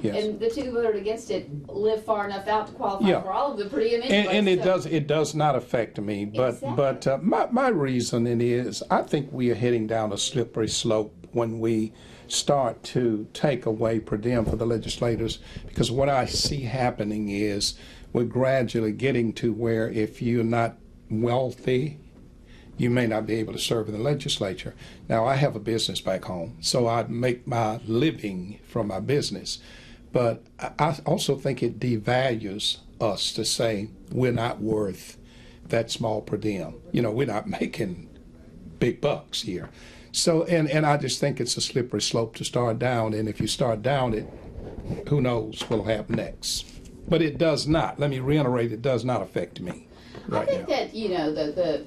Yes. And the two who voted against it live far enough out to qualify Yeah. for all of the per diem anyway. And so. it does not affect me, but my reasoning is I think we are heading down a slippery slope when we start to take away per diem for the legislators, because what I see happening is we're gradually getting to where if you're not wealthy, you may not be able to serve in the legislature. Now, I have a business back home, so I make my living from my business. But I also think it devalues us to say we're not worth that small per diem. You know, we're not making big bucks here. So, and I just think it's a slippery slope to start down. And if you start down it, who knows what'll happen next. But it does not, let me reiterate, it does not affect me right I think now. that, you know, the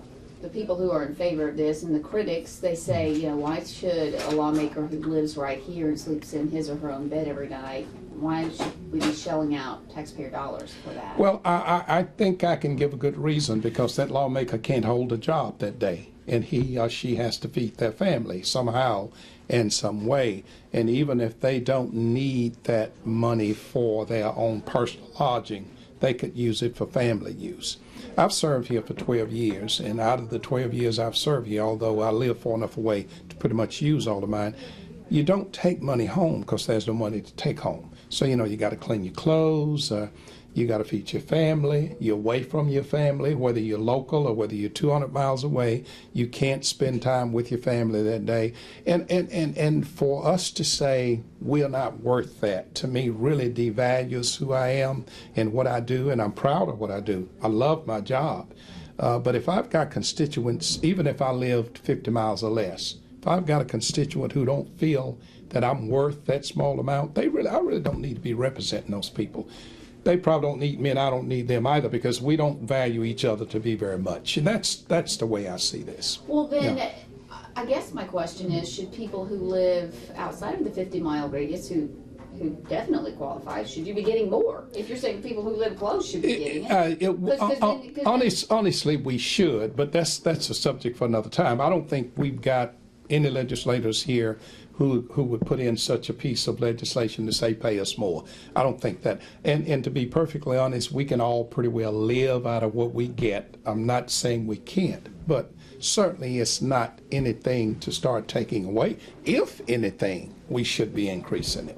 people who are in favor of this and the critics, they say, you know, why should a lawmaker who lives right here and sleeps in his or her own bed every night, why should we be shelling out taxpayer dollars for that? Well, I think I can give a good reason, because that lawmaker can't hold a job that day, and he or she has to feed their family somehow in some way. And even if they don't need that money for their own personal lodging, they could use it for family use. I've served here for 12 years, and out of the 12 years I've served here, although I live far enough away to pretty much use all of mine, you don't take money home because there's no money to take home. So, you know, you got to clean your clothes, you got to feed your family, you're away from your family, whether you're local or whether you're 200 miles away, you can't spend time with your family that day. And for us to say we're not worth that, to me, really devalues who I am and what I do, and I'm proud of what I do. I love my job. But if I've got constituents, even if I lived 50 miles or less, if I've got a constituent who don't feel that I'm worth that small amount, I really don't need to be representing those people. They probably don't need me, and I don't need them either, because we don't value each other to be very much. And that's the way I see this. Well, then, Yeah. I guess my question is, should people who live outside of the 50-mile radius who definitely qualify, should you be getting more? If you're saying people who live close should be getting it. Honestly, we should, but that's a subject for another time. I don't think we've got any legislators here who would put in such a piece of legislation to say pay us more. I don't think that. And to be perfectly honest, we can all pretty well live out of what we get. I'm not saying we can't, but certainly it's not anything to start taking away. If anything, we should be increasing it.